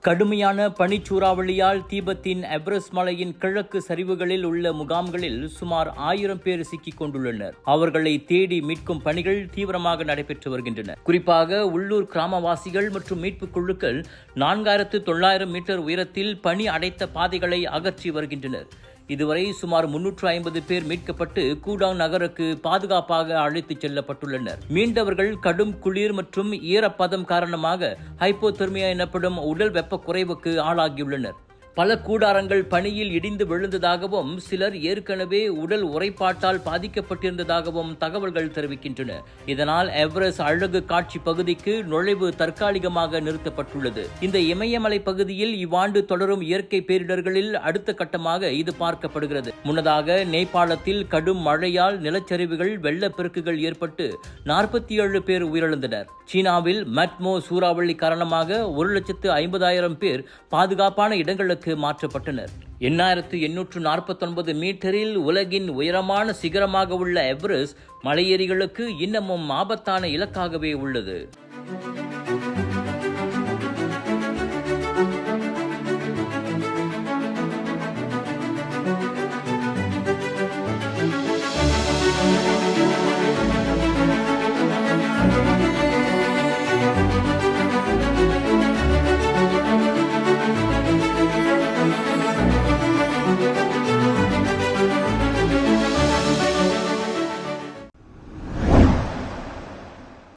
கடுமையான பனிச்சூறாவளியால் தீபத்தின் எவரெஸ்ட் மலையின் கிழக்கு சரிவுகளில் உள்ள முகாம்களில் சுமார் 1000 பேர் சிக்கிக் கொண்டுள்ளனர். அவர்களை தேடி மீட்கும் பணிகள் தீவிரமாக நடைபெற்று வருகின்றன. குறிப்பாக உள்ளூர் கிராமவாசிகள் மற்றும் மீட்புக் குழுக்கள் 4900 மீட்டர் உயரத்தில் பனி அடைத்த பாதைகளை அகற்றி வருகின்றனர். இதுவரை சுமார் 350 பேர் மீட்கப்பட்டு கூடாங் நகருக்கு பாதுகாப்பாக அழைத்துச் செல்லப்பட்டுள்ளனர். மீண்டவர்கள் கடும் குளிர் மற்றும் ஈரப்பதம் காரணமாக ஹைப்போதெர்மியா எனப்படும் உடல் வெப்ப குறைவுக்கு ஆளாகியுள்ளனர். பல கூடாரங்கள் பனியில் இடிந்து விழுந்ததாகவும் சிலர் ஏற்கனவே உடல் உறைபாட்டால் பாதிக்கப்பட்டிருந்ததாகவும் தகவல்கள் தெரிவிக்கின்றன. இதனால் எவரெஸ்ட் அழகு காட்சி பகுதிக்கு நுழைவு தற்காலிகமாக நிறுத்தப்பட்டுள்ளது. இந்த இமயமலை பகுதியில் இவ்வாண்டு தொடரும் இயற்கை பேரிடர்களில் அடுத்த கட்டமாக இது பார்க்கப்படுகிறது. முன்னதாக நேபாளத்தில் கடும் மழையால் நிலச்சரிவுகள் வெள்ளப்பெருக்குகள் ஏற்பட்டு 47 பேர் உயிரிழந்தனர். சீனாவில் மட்மோ சூறாவளி காரணமாக 1,50,000 பேர் பாதுகாப்பான இடங்களுக்கு மாற்றப்பட்டனர். 8849 மீட்டரில் உலகின் உயரமான சிகரமாக உள்ள எவரெஸ்ட் மலையேறிகளுக்கு இன்னமும் ஆபத்தான இலக்காகவே உள்ளது.